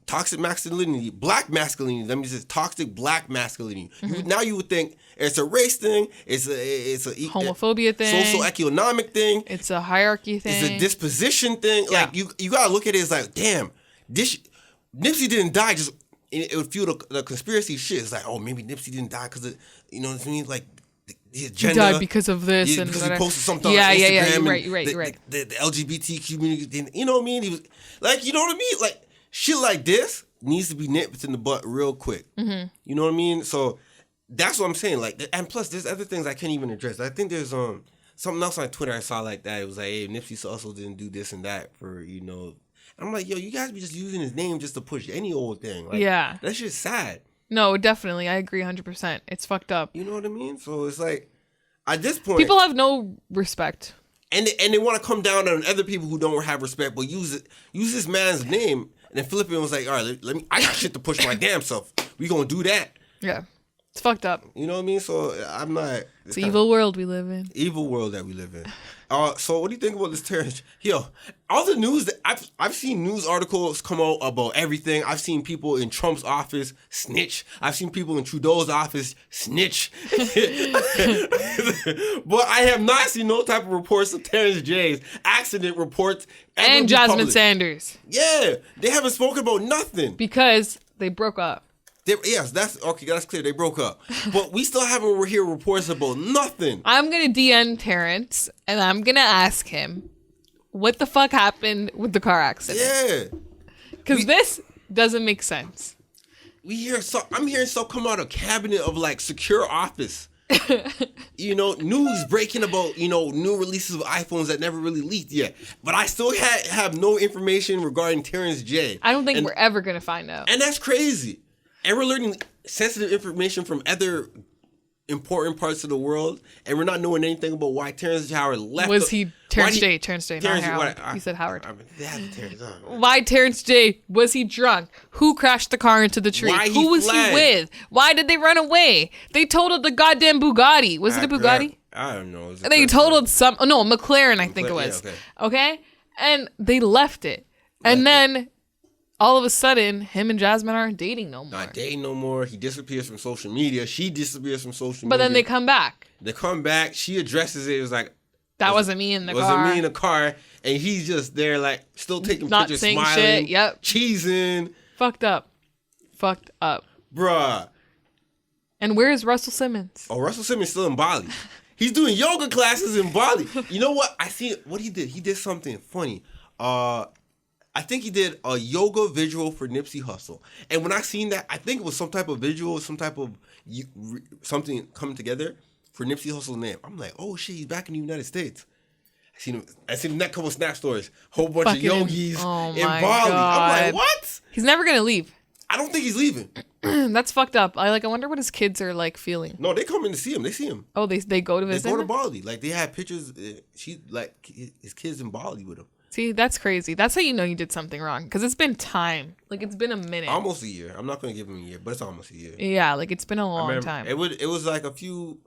toxic masculinity, black masculinity. Let me just toxic black masculinity. Now you would think it's a race thing. It's a homophobia thing. Social economic thing. It's a hierarchy thing. It's a disposition thing. Yeah. Like you gotta look at it as like, damn, this Nipsey didn't die just. It would fuel the conspiracy shit. It's like, oh, maybe Nipsey didn't die because of, you know what I mean? Like, his gender. He died because of this. And because he posted something on Instagram. You're right. The LGBT community, you know what I mean? He was, like, you know what I mean? Like, shit like this needs to be nipped in the butt real quick. You know what I mean? So, that's what I'm saying. Like, and plus, there's other things I can't even address. I think there's something else on Twitter I saw like that. It was like, hey, Nipsey Hussle didn't do this and that for, you know... I'm like, yo, you guys be just using his name just to push any old thing. Like, yeah. That shit's sad. No, definitely. I agree 100%. It's fucked up. You know what I mean? So it's like, at this point... People have no respect. And they want to come down on other people who don't have respect, but use this man's name. And then Philippine was like, all right, I got shit to push my damn self. We gonna do that. Yeah. It's fucked up. You know what I mean? So I'm not... It's an evil world we live in. Evil world that we live in. So what do you think about this Terrence? Yo, all the news that I've seen news articles come out about everything. I've seen people in Trump's office snitch. I've seen people in Trudeau's office snitch. But I have not seen no type of reports of Terrence J's accident reports. And Jasmine Sanders. Yeah, they haven't spoken about nothing. Because they broke up. Yes, that's clear. They broke up. But we still haven't heard reports about nothing. I'm going to DM Terrence, and I'm going to ask him what the fuck happened with the car accident. Yeah. Because this doesn't make sense. I'm hearing stuff come out of cabinet of, like, secure office. You know, news breaking about, you know, new releases of iPhones that never really leaked yet. But I still have no information regarding Terrence J. I don't think we're ever going to find out. And that's crazy. And we're learning sensitive information from other important parts of the world, and we're not knowing anything about why Terrence Howard left. Terrence J, not Howard. You said Howard. Terrence. Why Terrence J? Was he drunk? Who crashed the car into the tree? Who was he with? Why did they run away? They totaled the goddamn Bugatti. Was it a Bugatti? I don't know. They totaled McClaren, I think it was. Yeah, okay? And they left it. And then... all of a sudden, him and Jasmine aren't dating no more. Not dating no more. He disappears from social media. She disappears from social media. But then they come back. They come back. She addresses it. It was like... that wasn't me in the car. Wasn't me in the car. And he's just there, like, still taking pictures, smiling. Shit. Yep. Cheesing. Fucked up. Bruh. And where is Russell Simmons? Oh, Russell Simmons still in Bali. He's doing yoga classes in Bali. You know what? I see what he did. He did something funny. I think he did a yoga visual for Nipsey Hussle. And when I seen that, I think it was some type of visual, some type of something coming together for Nipsey Hussle's name. I'm like, oh shit, he's back in the United States. I seen that couple of snap stories. Whole bunch of yogis in Bali. God. I'm like, what? He's never gonna leave. I don't think he's leaving. That's fucked up. I wonder what his kids are like feeling. No, they come in to see him. They see him. Oh, they go to visit. They go to Bali. Like they have pictures. His kids in Bali with him. See, that's crazy. That's how you know you did something wrong. Because it's been time. Like, it's been a minute. Almost a year. I'm not going to give him a year, but it's almost a year. Yeah, like, it's been a long time. It was like a few,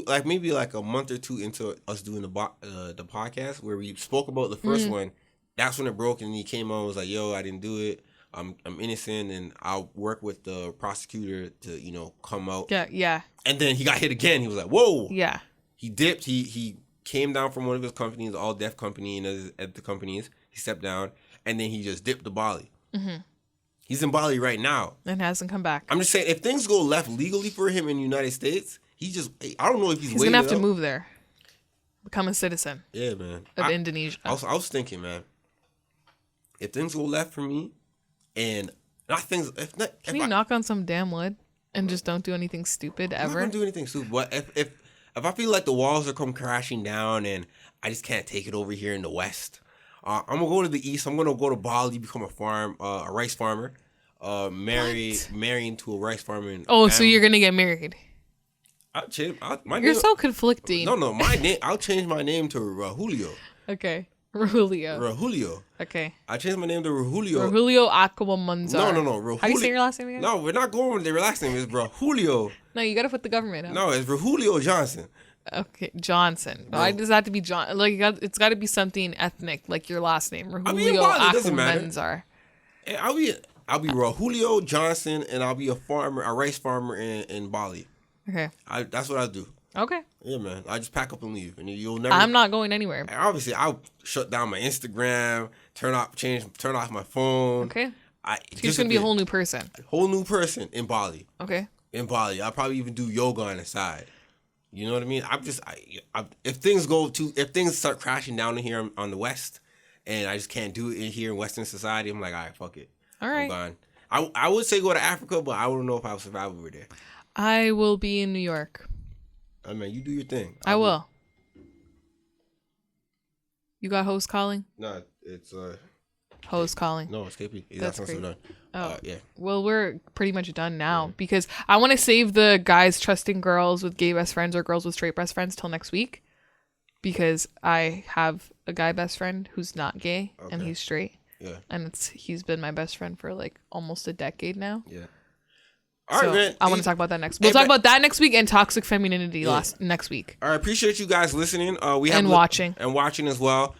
like, maybe like a month or two into us doing the podcast where we spoke about the first one. That's when it broke, and he came on and was like, yo, I didn't do it. I'm innocent, and I'll work with the prosecutor to, you know, come out. Yeah. And then he got hit again. He was like, whoa. Yeah. He dipped. He came down from one of his companies, all deaf company, and at the companies, he stepped down, and then he just dipped to Bali. Mm-hmm. He's in Bali right now. And hasn't come back. I'm just saying, if things go left legally for him in the United States, I don't know if he's going to have to move there. Become a citizen. Yeah, man. Of Indonesia. I was thinking, man, if things go left for me, and not things, Can you knock on some damn wood and just don't do anything stupid ever? I'm not going to do anything stupid, but if I feel like the walls are come crashing down and I just can't take it over here in the West, I'm going to go to the East. I'm going to go to Bali, become a rice farmer, marry into a rice farmer. So you're going to get married? You're so conflicting. No, my name. I'll change my name to Rahulio. Okay. Rahulio. Okay. I changed my name to Rahulio. Rahulio Aquamanzar. No. Rahulio. How do you say your last name again? No, we're not going with their last name. It's Rahulio. No, you got to put the government up. No, it's Rahulio Johnson. Okay, Johnson. No. Why does that have to be John? Like, it's got to be something ethnic, like your last name. Rahulio Aquamanzar. I'll be raw Julio Johnson, and I'll be a rice farmer in Bali. Okay. That's what I do. Okay. Yeah, man. I just pack up and leave, and you'll never. I'm not going anywhere. Obviously, I'll shut down my Instagram, turn off my phone. Okay. You're gonna be a whole new person. In Bali. Okay. In Bali, I'll probably even do yoga on the side. You know what I mean? If things start crashing down in here on the West, and I just can't do it in here in Western society, I'm like, all right, fuck it. All right. I'm gone. I would say go to Africa, but I don't know if I'll survive over there. I will be in New York. I mean, you do your thing. I will. You got host calling? No, it's host calling. No, it's KP. That's great. Done. Oh, yeah. Well, we're pretty much done now because I want to save the guys trusting girls with gay best friends or girls with straight best friends till next week, because I have a guy best friend who's not gay and he's straight. Yeah. And he's been my best friend for like almost a decade now. Yeah. All right, man. I want to talk about that next. We'll talk about that next week and toxic femininity next week. All right, appreciate you guys listening. Watching as well.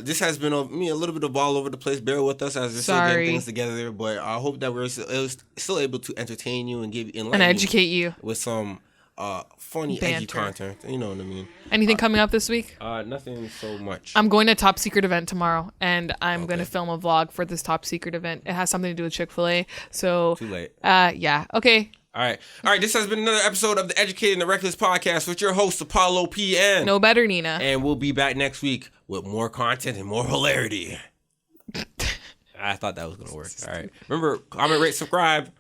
This has been a little bit of all over the place. Bear with us as we're still getting things together, but I hope that we're still able to entertain you and educate you with some funny, edgy content. You know what I mean? Anything coming up this week? Nothing so much. I'm going to a top secret event tomorrow, and I'm going to film a vlog for this top secret event. It has something to do with Chick-fil-A. So too late. Yeah. Okay. All right. This has been another episode of the Educated and the Reckless podcast with your host Apollo PN. No better, Nina. And we'll be back next week with more content and more hilarity. I thought that was gonna work. All right. Remember, comment, rate, subscribe.